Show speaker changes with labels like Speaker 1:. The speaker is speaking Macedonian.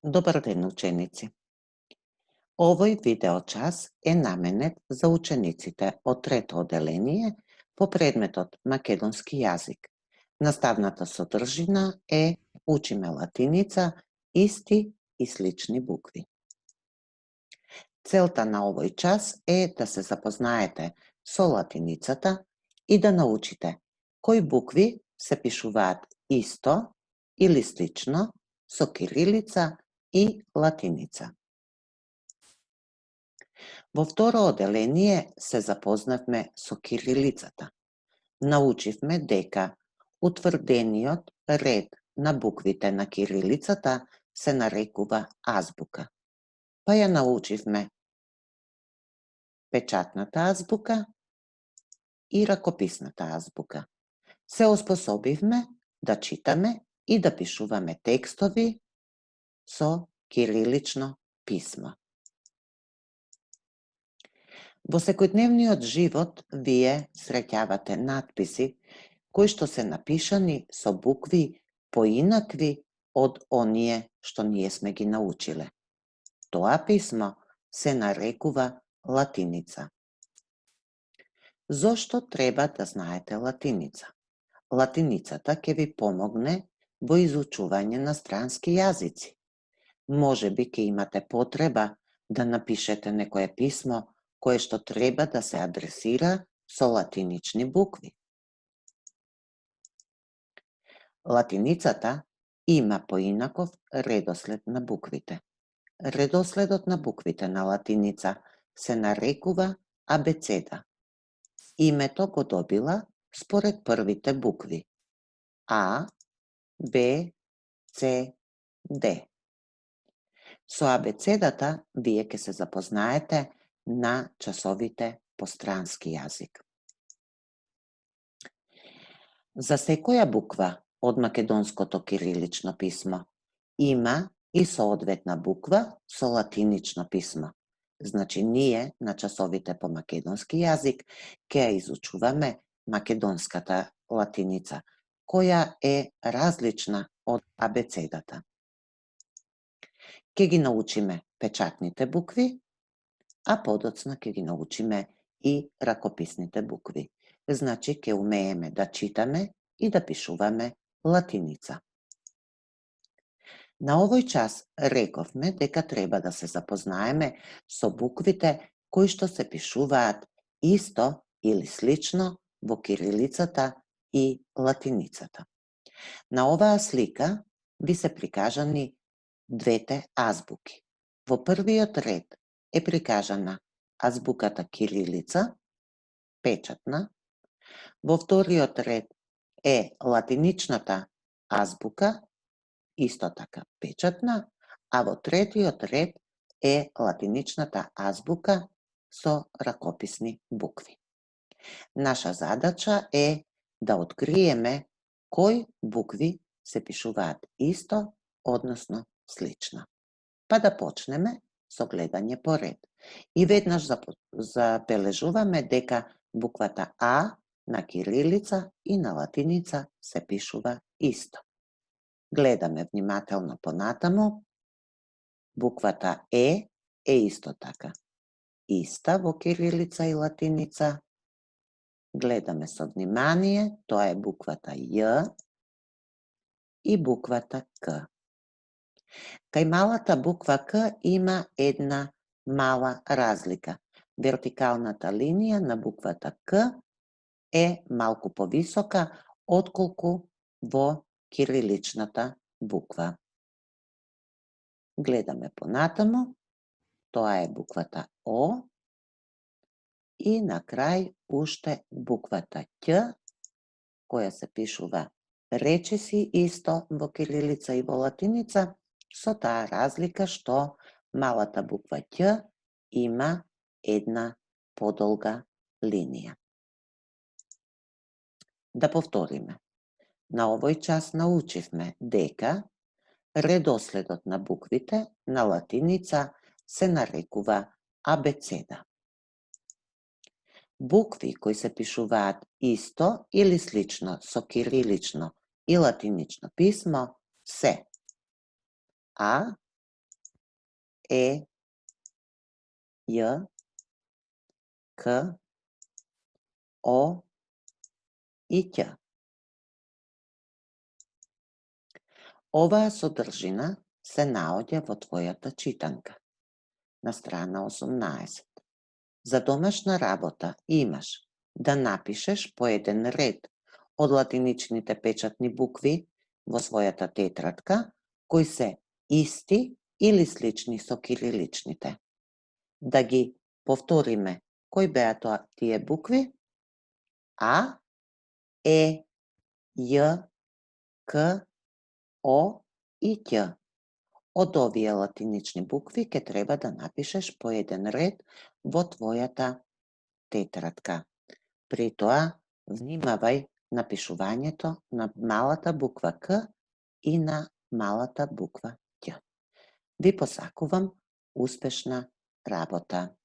Speaker 1: Добар ден, ученици! Овој видеочас е наменет за учениците од трето оделение по предметот Македонски јазик. Наставната содржина е Учиме латиница, исти и слични букви. Целта на овој час е да се запознаете со латиницата и да научите кои букви се пишуваат исто или слично со кирилица и латиница. Во второ оделение се запознавме со кирилицата. Научивме дека утврдениот ред на буквите на кирилицата се нарекува азбука. Па ја научивме печатната азбука и ракописната азбука. Се оспособивме да читаме и да пишуваме текстови со кирилично писмо. Во секојдневниот живот вие среќавате надписи кои што се напишани со букви поинакви од оние што ние сме ги научиле. Тоа писмо се нарекува латиница. Зошто треба да знаете латиница? Латиницата ќе ви помогне во изучување на странски јазици. Можеби ќе имате потреба да напишете некое писмо кое што треба да се адресира со латинични букви. Латиницата има поинаков редослед на буквите. Редоследот на буквите на латиница се нарекува абецеда. Името го добила според првите букви А, Б, С, Д. Со абецедата вие ќе се запознаете на часовите по странски јазик. За секоја буква од македонското кирилично писмо има и соодветна буква со латинично писмо. Значи, ние на часовите по македонски јазик ќе ја изучуваме македонската латиница, која е различна од абецедата. Ќе ги научиме печатните букви, а подоцна ќе ги научиме и ракописните букви. Значи, ќе умееме да читаме и да пишуваме латиница. На овој час рековме дека треба да се запознаеме со буквите кои што се пишуваат исто или слично во кирилицата и латиницата. На оваа слика ви се прикажани двете азбуки. Во првиот ред е прикажана азбуката кирилица, печатна. Во вториот ред е латиничната азбука, исто така печатна, а во третиот ред е латиничната азбука со ракописни букви. Наша задача е да откриеме кои букви се пишуваат исто, односно слично. Па да почнеме со гледање по ред. И веднаш забележуваме дека буквата А на кирилица и на латиница се пишува исто. Гледаме внимателно понатаму. Буквата е исто така иста во кирилица и латиница. Гледаме со внимание, тоа е буквата Ј и буквата К. Кај малата буква К има една мала разлика. Вертикалната линија на буквата К е малку повисока отколку во кириличната буква. Гледаме понатаму, тоа е буквата О и на крај уште буквата Ќ, која се пишува речиси исто во кирилица и во латиница, со таа разлика што малата буква Ќ има една подолга линија. Да повториме. На овој час научивме дека редоследот на буквите на латиница се нарекува абецеда. Букви кои се пишуваат исто или слично со кирилично и латинично писмо се А, Е, Ј, К, О и Ќ. Оваа содржина се наоѓа во твојата читанка на страна 18. За домашна работа имаш да напишеш по еден ред од латиничните печатни букви во својата тетрадка, кои се исти или слични со кириличните. Да ги повториме. Кои беа тие букви? А, Е, Ј, К, О и Ќ. Од овие латинични букви ќе треба да напишеш по еден ред во твојата тетрадка. При тоа, внимавај на пишувањето на малата буква К и на малата буква Ќ. Ви посакувам успешна работа.